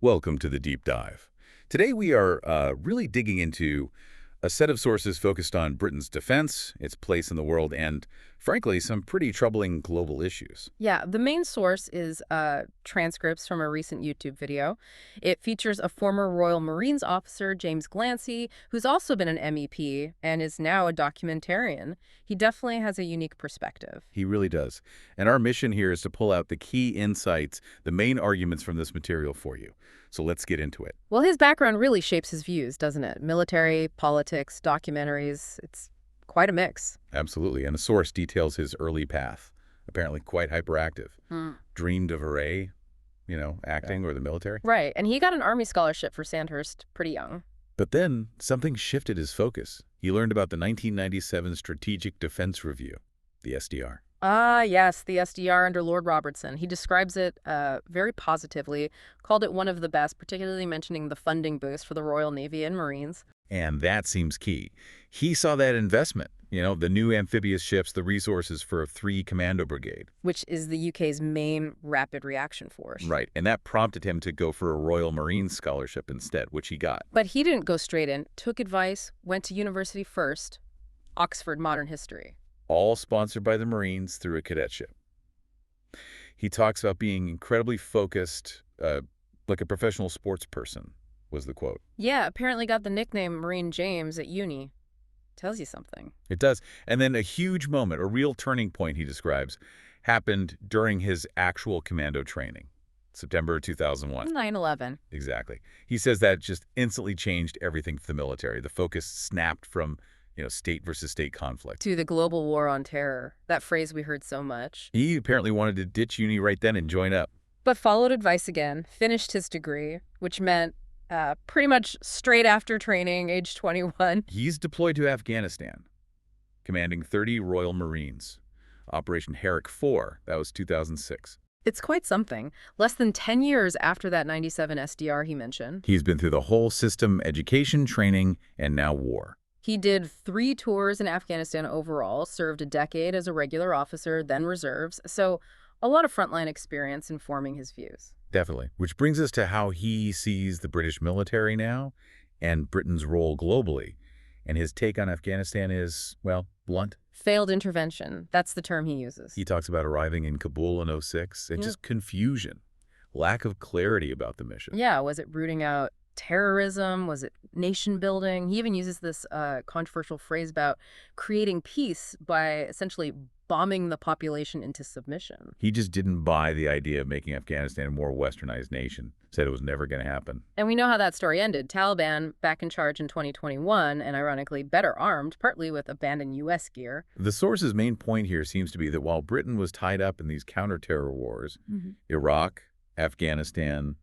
Welcome to the Deep Dive. Today we are really digging into a set of sources focused on Britain's defense, its place in the world, and, frankly, some pretty troubling global issues. Yeah, the main source is transcripts from a recent YouTube video. It features a former Royal Marines officer, James Glancy, who's also been an MEP and is now a documentarian. He definitely has a unique perspective. He really does. And our mission here is to pull out the key insights, the main arguments from this material for you. So let's get into it. Well, his background really shapes his views, doesn't it? Military, politics, documentaries. It's quite a mix. Absolutely. And the source details his early path. Apparently quite hyperactive. Dreamed of array, acting or the military. Right, and he got an Army scholarship for Sandhurst pretty young. But then something shifted his focus. He learned about the 1997 Strategic Defense Review, the SDR. Ah, yes, the SDR under Lord Robertson. He describes it very positively, called it one of the best, particularly mentioning the funding boost for the Royal Navy and Marines. And that seems key. He saw that investment, the new amphibious ships, the resources for a 3-commando brigade. Which is the UK's main rapid reaction force. Right, and that prompted him to go for a Royal Marines scholarship instead, which he got. But he didn't go straight in, took advice, went to university first, Oxford Modern History. All sponsored by the Marines through a cadetship. He talks about being incredibly focused, like a professional sports person, was the quote. Yeah, apparently got the nickname Marine James at uni. Tells you something. It does. And then a huge moment, a real turning point, he describes, happened during his actual commando training, September 2001. 9/11. Exactly. He says that just instantly changed everything for the military. The focus snapped from state versus state conflict. To the global war on terror, that phrase we heard so much. He apparently wanted to ditch uni right then and join up. But followed advice again, finished his degree, which meant pretty much straight after training, age 21. He's deployed to Afghanistan, commanding 30 Royal Marines. Operation Herrick 4, that was 2006. It's quite something. Less than 10 years after that 97 SDR he mentioned. He's been through the whole system, education, training, and now war. He did 3 tours in Afghanistan overall, served a decade as a regular officer, then reserves. So a lot of frontline experience informing his views. Definitely. Which brings us to how he sees the British military now and Britain's role globally. And his take on Afghanistan is, well, blunt. Failed intervention. That's the term he uses. He talks about arriving in Kabul in '06 and just confusion, lack of clarity about the mission. Yeah, was it rooting out terrorism? Was it nation building? He even uses this controversial phrase about creating peace by essentially bombing the population into submission. He just didn't buy the idea of making Afghanistan a more westernized nation. Said it was never going to happen. And we know how that story ended. Taliban back in charge in 2021 and ironically better armed, partly with abandoned U.S. gear. The source's main point here seems to be that while Britain was tied up in these counter-terror wars, Iraq, Afghanistan,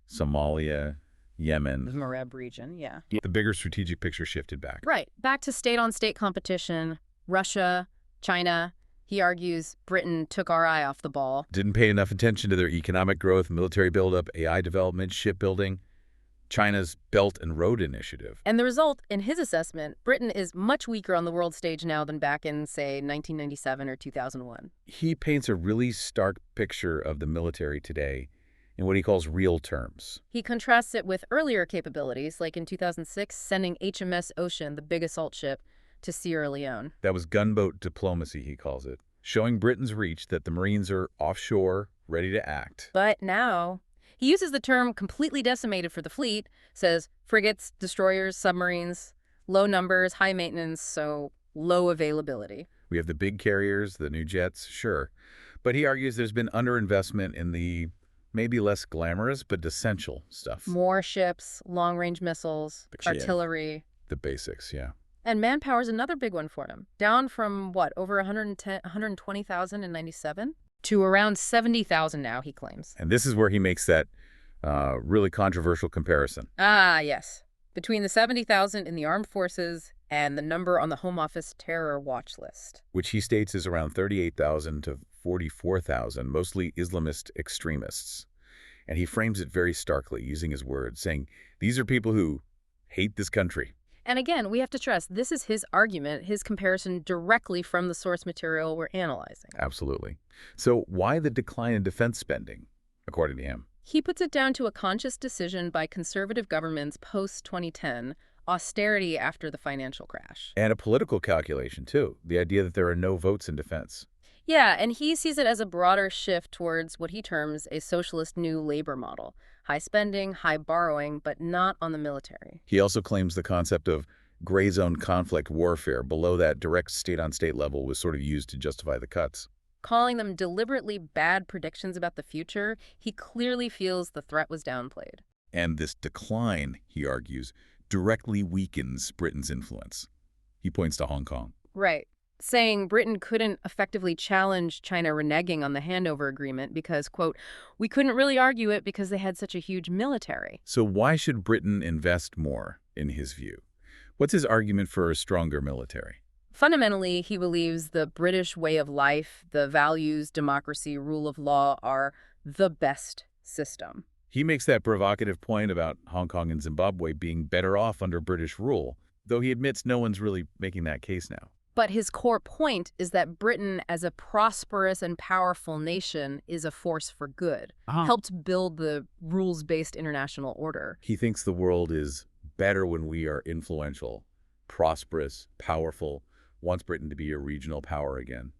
Somalia, Yemen. The Mareb region, yeah. The bigger strategic picture shifted back. Right. Back to state-on-state competition, Russia, China. He argues Britain took our eye off the ball. Didn't pay enough attention to their economic growth, military buildup, AI development, shipbuilding, China's Belt and Road Initiative. And the result, in his assessment, Britain is much weaker on the world stage now than back in, say, 1997 or 2001. He paints a really stark picture of the military today in what he calls real terms. He contrasts it with earlier capabilities, like in 2006, sending HMS Ocean, the big assault ship, to Sierra Leone. That was gunboat diplomacy, he calls it, showing Britain's reach that the Marines are offshore, ready to act. But now, he uses the term completely decimated for the fleet, says frigates, destroyers, submarines, low numbers, high maintenance, so low availability. We have the big carriers, the new jets, sure. But he argues there's been underinvestment in the maybe less glamorous but essential stuff. More ships, long-range missiles, artillery. The basics, yeah. And manpower's another big one for him. Down from, what, over 120,000 in 97? To around 70,000 now, he claims. And this is where he makes that really controversial comparison. Ah, yes. Between the 70,000 in the armed forces and the number on the Home Office terror watch list. Which he states is around 38,000 to 44,000, mostly Islamist extremists. And he frames it very starkly, using his words, saying, these are people who hate this country. And again, we have to stress, this is his argument, his comparison directly from the source material we're analyzing. Absolutely. So why the decline in defense spending, according to him? He puts it down to a conscious decision by conservative governments post-2010, austerity after the financial crash. And a political calculation, too, the idea that there are no votes in defense. Yeah, and he sees it as a broader shift towards what he terms a socialist new labor model. High spending, high borrowing, but not on the military. He also claims the concept of gray zone conflict warfare below that direct state-on-state level was sort of used to justify the cuts. Calling them deliberately bad predictions about the future, he clearly feels the threat was downplayed. And this decline, he argues, directly weakens Britain's influence. He points to Hong Kong. Right. Saying Britain couldn't effectively challenge China reneging on the handover agreement because, quote, we couldn't really argue it because they had such a huge military. So why should Britain invest more, in his view? What's his argument for a stronger military? Fundamentally, he believes the British way of life, the values, democracy, rule of law are the best system. He makes that provocative point about Hong Kong and Zimbabwe being better off under British rule, though he admits no one's really making that case now. But his core point is that Britain, as a prosperous and powerful nation, is a force for good, helped build the rules-based international order. He thinks the world is better when we are influential, prosperous, powerful, wants Britain to be a regional power again.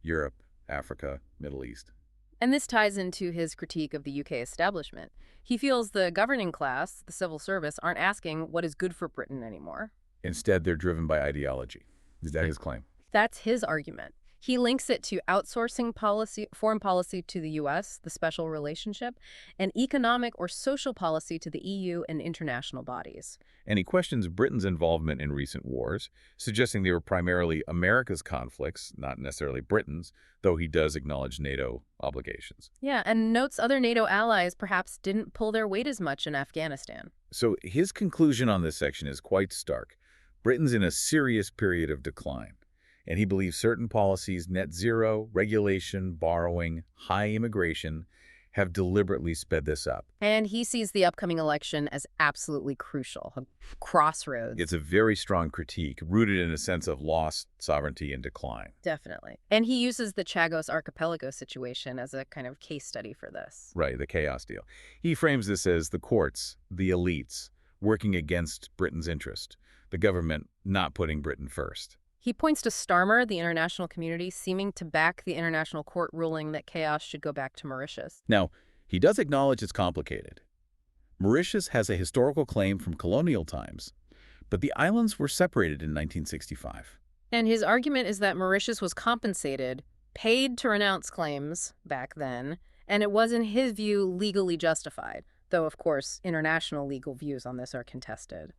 Europe, Africa, Middle East. And this ties into his critique of the UK establishment. He feels the governing class, the civil service, aren't asking what is good for Britain anymore. Instead, they're driven by ideology. Is that his claim? That's his argument. He links it to outsourcing policy, foreign policy to the U.S., the special relationship, and economic or social policy to the EU and international bodies. And he questions Britain's involvement in recent wars, suggesting they were primarily America's conflicts, not necessarily Britain's, though he does acknowledge NATO obligations. Yeah, and notes other NATO allies perhaps didn't pull their weight as much in Afghanistan. So his conclusion on this section is quite stark. Britain's in a serious period of decline, and he believes certain policies, net zero, regulation, borrowing, high immigration, have deliberately sped this up. And he sees the upcoming election as absolutely crucial, a crossroads. It's a very strong critique, rooted in a sense of lost sovereignty and decline. Definitely. And he uses the Chagos Archipelago situation as a kind of case study for this. Right, the chaos deal. He frames this as the courts, the elites, working against Britain's interest, the government not putting Britain first. He points to Starmer, the international community, seeming to back the international court ruling that chaos should go back to Mauritius. Now, he does acknowledge it's complicated. Mauritius has a historical claim from colonial times, but the islands were separated in 1965. And his argument is that Mauritius was compensated, paid to renounce claims back then, and it was, in his view, legally justified, though, of course, international legal views on this are contested.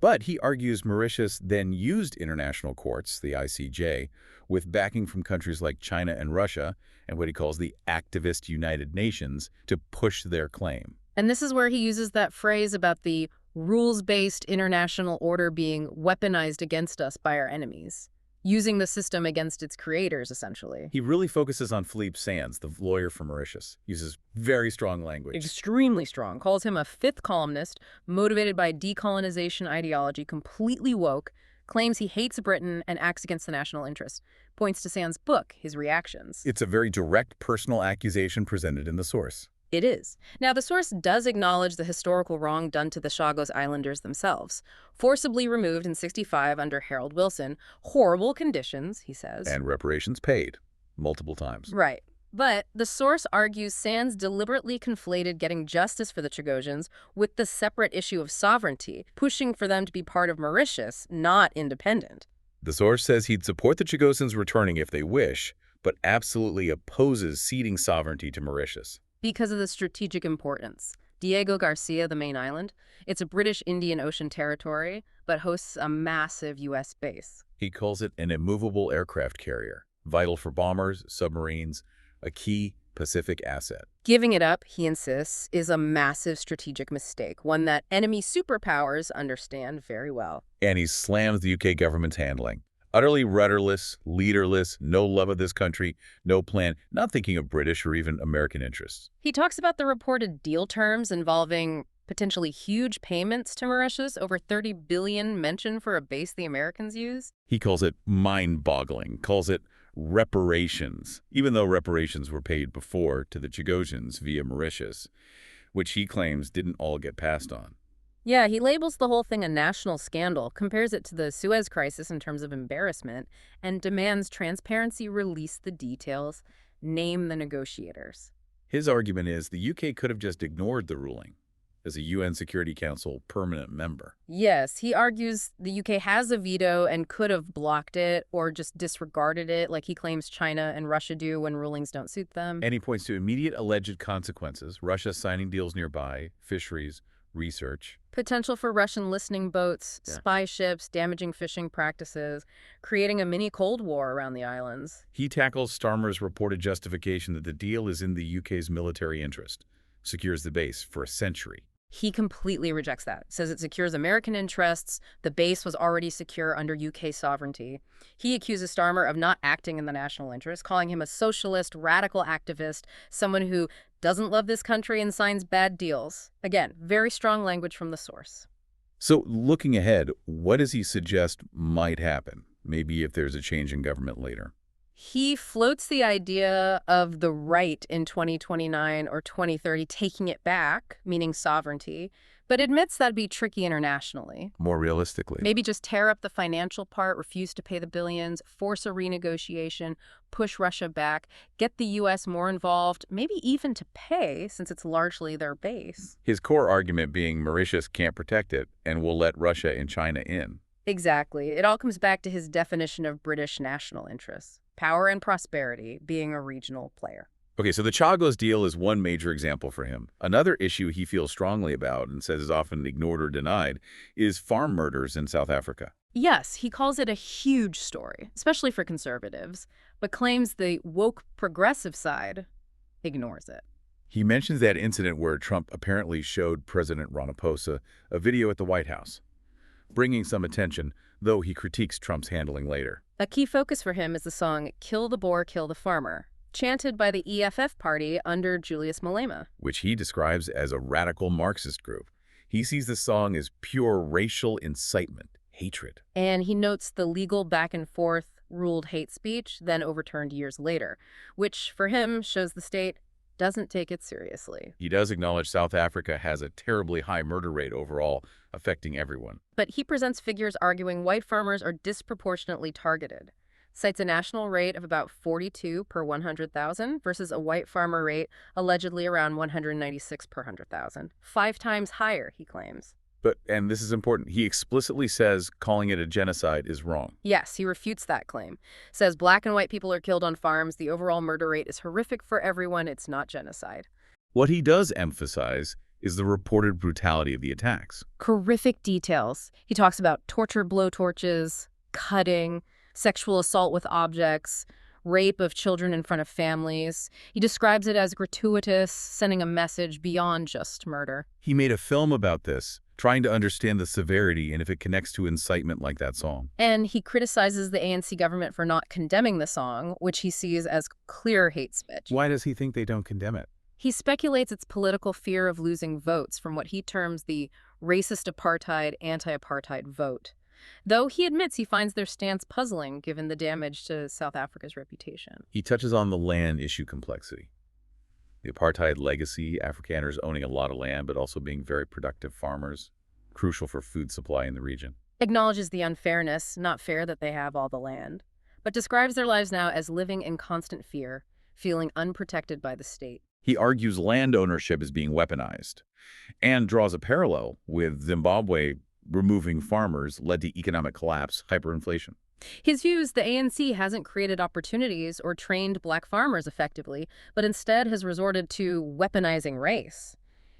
But he argues Mauritius then used international courts, the ICJ, with backing from countries like China and Russia, and what he calls the activist United Nations, to push their claim. And this is where he uses that phrase about the rules-based international order being weaponized against us by our enemies, using the system against its creators, essentially. He really focuses on Philippe Sands, the lawyer from Mauritius. Uses very strong language. Extremely strong. Calls him a fifth columnist, motivated by decolonization ideology, completely woke, claims he hates Britain and acts against the national interest. Points to Sands' book, his reactions. It's a very direct personal accusation presented in the source. It is. Now, the source does acknowledge the historical wrong done to the Chagos Islanders themselves. Forcibly removed in '65 under Harold Wilson. Horrible conditions, he says. And reparations paid, multiple times. Right. But the source argues Sands deliberately conflated getting justice for the Chagosians with the separate issue of sovereignty, pushing for them to be part of Mauritius, not independent. The source says he'd support the Chagosians returning if they wish, but absolutely opposes ceding sovereignty to Mauritius. Because of the strategic importance. Diego Garcia, the main island, it's a British Indian Ocean territory, but hosts a massive U.S. base. He calls it an immovable aircraft carrier, vital for bombers, submarines, a key Pacific asset. Giving it up, he insists, is a massive strategic mistake, one that enemy superpowers understand very well. And he slams the UK government's handling. Utterly rudderless, leaderless, no love of this country, no plan, not thinking of British or even American interests. He talks about the reported deal terms involving potentially huge payments to Mauritius, over $30 billion mentioned for a base the Americans use. He calls it mind-boggling, calls it reparations, even though reparations were paid before to the Chagosians via Mauritius. which he claims didn't all get passed on. Yeah, he labels the whole thing a national scandal, compares it to the Suez Crisis in terms of embarrassment, and demands transparency, release the details, name the negotiators. His argument is the UK could have just ignored the ruling as a UN Security Council permanent member. Yes, he argues the UK has a veto and could have blocked it or just disregarded it, like he claims China and Russia do when rulings don't suit them. And he points to immediate alleged consequences, Russia signing deals nearby, fisheries, research. Potential for Russian listening boats, spy ships, damaging fishing practices, creating a mini Cold War around the islands. He tackles Starmer's reported justification that the deal is in the UK's military interest, secures the base for a century. He completely rejects that, says it secures American interests, the base was already secure under UK sovereignty. He accuses Starmer of not acting in the national interest, calling him a socialist, radical activist, someone who doesn't love this country and signs bad deals. Again, very strong language from the source. So looking ahead, what does he suggest might happen? Maybe if there's a change in government later. He floats the idea of the right in 2029 or 2030 taking it back, meaning sovereignty, but admits that'd be tricky internationally. More realistically. Maybe just tear up the financial part, refuse to pay the billions, force a renegotiation, push Russia back, get the U.S. more involved, maybe even to pay, since it's largely their base. His core argument being Mauritius can't protect it and will let Russia and China in. Exactly. It all comes back to his definition of British national interests. Power and prosperity, being a regional player. Okay, so the Chagos deal is one major example for him. Another issue he feels strongly about and says is often ignored or denied is farm murders in South Africa. Yes, he calls it a huge story, especially for conservatives, but claims the woke progressive side ignores it. He mentions that incident where Trump apparently showed President Ramaphosa a video at the White House, bringing some attention, though he critiques Trump's handling later. A key focus for him is the song Kill the Boer, Kill the Farmer, chanted by the EFF party under Julius Malema, which he describes as a radical Marxist group. He sees the song as pure racial incitement, hatred. And he notes the legal back and forth ruled hate speech, then overturned years later, which for him shows the state doesn't take it seriously. He does acknowledge South Africa has a terribly high murder rate overall, affecting everyone. But he presents figures arguing white farmers are disproportionately targeted, cites a national rate of about 42 per 100,000 versus a white farmer rate allegedly around 196 per 100,000. 5 times higher, he claims. But, and this is important, he explicitly says calling it a genocide is wrong. Yes, he refutes that claim. Says black and white people are killed on farms. The overall murder rate is horrific for everyone. It's not genocide. What he does emphasize is the reported brutality of the attacks. Horrific details. He talks about torture blowtorches, cutting, sexual assault with objects, rape of children in front of families. He describes it as gratuitous, sending a message beyond just murder. He made a film about this, trying to understand the severity and if it connects to incitement like that song. And he criticizes the ANC government for not condemning the song, which he sees as clear hate speech. Why does he think they don't condemn it? He speculates it's political fear of losing votes from what he terms the racist apartheid, anti-apartheid vote. Though he admits he finds their stance puzzling given the damage to South Africa's reputation. He touches on the land issue complexity. The apartheid legacy, Afrikaners owning a lot of land but also being very productive farmers, crucial for food supply in the region. Acknowledges the unfairness, not fair that they have all the land, but describes their lives now as living in constant fear, feeling unprotected by the state. He argues land ownership is being weaponized and draws a parallel with Zimbabwe removing farmers led to economic collapse, hyperinflation. His view is the ANC hasn't created opportunities or trained black farmers effectively, but instead has resorted to weaponizing race.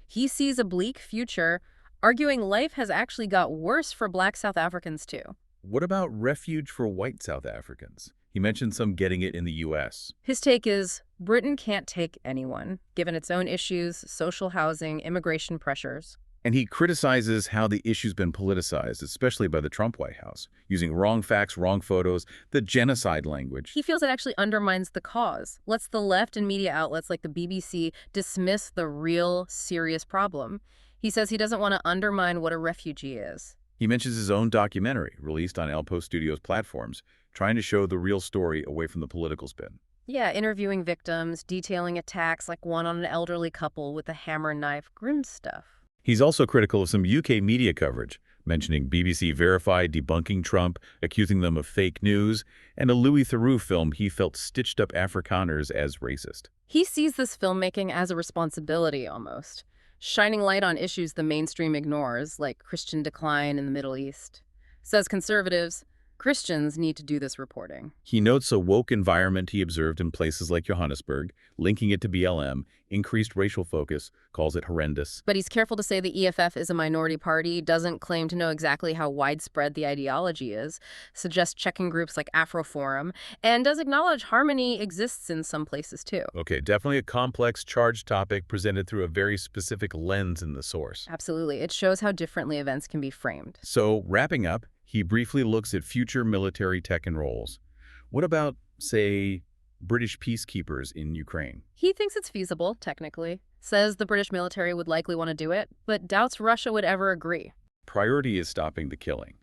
He sees a bleak future, arguing life has actually got worse for black South Africans too. What about refuge for white South Africans? He mentioned some getting it in the U.S. His take is, Britain can't take anyone, given its own issues, social housing, immigration pressures. And he criticizes how the issue's been politicized, especially by the Trump White House, using wrong facts, wrong photos, the genocide language. He feels it actually undermines the cause, lets the left and media outlets like the BBC dismiss the real, serious problem. He says he doesn't want to undermine what a refugee is. He mentions his own documentary, released on Elpo Studios platforms, trying to show the real story away from the political spin. Yeah, interviewing victims, detailing attacks like one on an elderly couple with a hammer and knife, grim stuff. He's also critical of some UK media coverage, mentioning BBC Verified debunking Trump, accusing them of fake news, and a Louis Theroux film he felt stitched up Afrikaners as racist. He sees this filmmaking as a responsibility almost, shining light on issues the mainstream ignores, like Christian decline in the Middle East. Says conservatives, Christians need to do this reporting. He notes a woke environment he observed in places like Johannesburg, linking it to BLM, increased racial focus, calls it horrendous. But he's careful to say the EFF is a minority party, doesn't claim to know exactly how widespread the ideology is, suggests checking groups like Afroforum, and does acknowledge harmony exists in some places too. Okay, definitely a complex, charged topic presented through a very specific lens in the source. Absolutely. It shows how differently events can be framed. So, wrapping up, he briefly looks at future military tech and roles. What about, say, British peacekeepers in Ukraine? He thinks it's feasible, technically, says the British military would likely want to do it, but doubts Russia would ever agree. Priority is stopping the killing.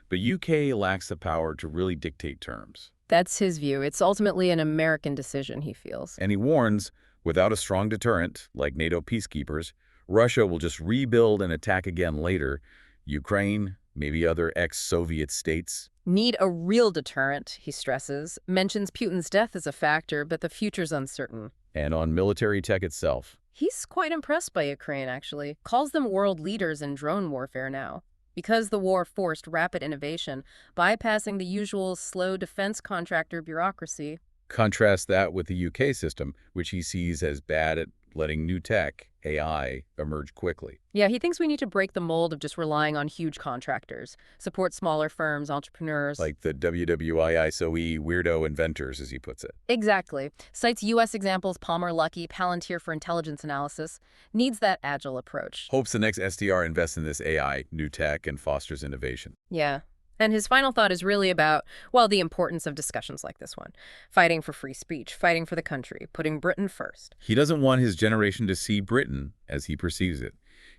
But UK lacks the power to really dictate terms. That's his view. It's ultimately an American decision, he feels. And he warns, without a strong deterrent, like NATO peacekeepers, Russia will just rebuild and attack again later. Ukraine, maybe other ex-Soviet states. Need a real deterrent, he stresses, mentions Putin's death as a factor, but the future's uncertain. And on military tech itself. He's quite impressed by Ukraine, actually. Calls them world leaders in drone warfare now. Because the war forced rapid innovation, bypassing the usual slow defense contractor bureaucracy. Contrast that with the UK system, which he sees as bad at letting new tech, AI, emerge quickly. Yeah, he thinks we need to break the mold of just relying on huge contractors, support smaller firms, entrepreneurs. Like the WWIISOE weirdo inventors, as he puts it. Exactly. Cites U.S. examples, Palmer Luckey, Palantir for intelligence analysis. Needs that agile approach. Hopes the next SDR invests in this AI, new tech, and fosters innovation. Yeah. And his final thought is really about, well, the importance of discussions like this one. Fighting for free speech, fighting for the country, putting Britain first. He doesn't want his generation to see Britain, as he perceives it,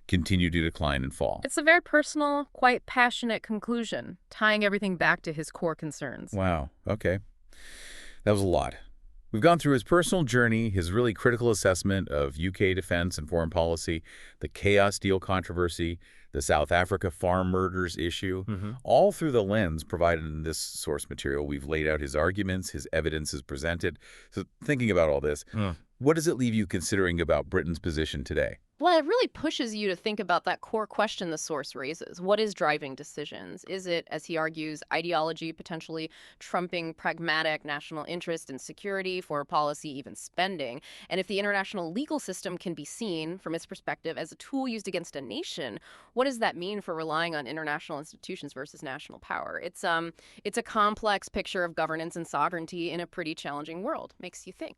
continue to decline and fall. It's a very personal, quite passionate conclusion, tying everything back to his core concerns. Wow, okay. That was a lot. We've gone through his personal journey, his really critical assessment of UK defense and foreign policy, the chaos deal controversy, the South Africa farm murders issue, all through the lens provided in this source material. We've laid out his arguments, his evidence is presented. So thinking about all this, what does it leave you considering about Britain's position today? Well, it really pushes you to think about that core question the source raises. What is driving decisions? Is it, as he argues, ideology potentially trumping pragmatic national interest and security, foreign policy, even spending? And if the international legal system can be seen, from its perspective, as a tool used against a nation, what does that mean for relying on international institutions versus national power? It's a complex picture of governance and sovereignty in a pretty challenging world. Makes you think.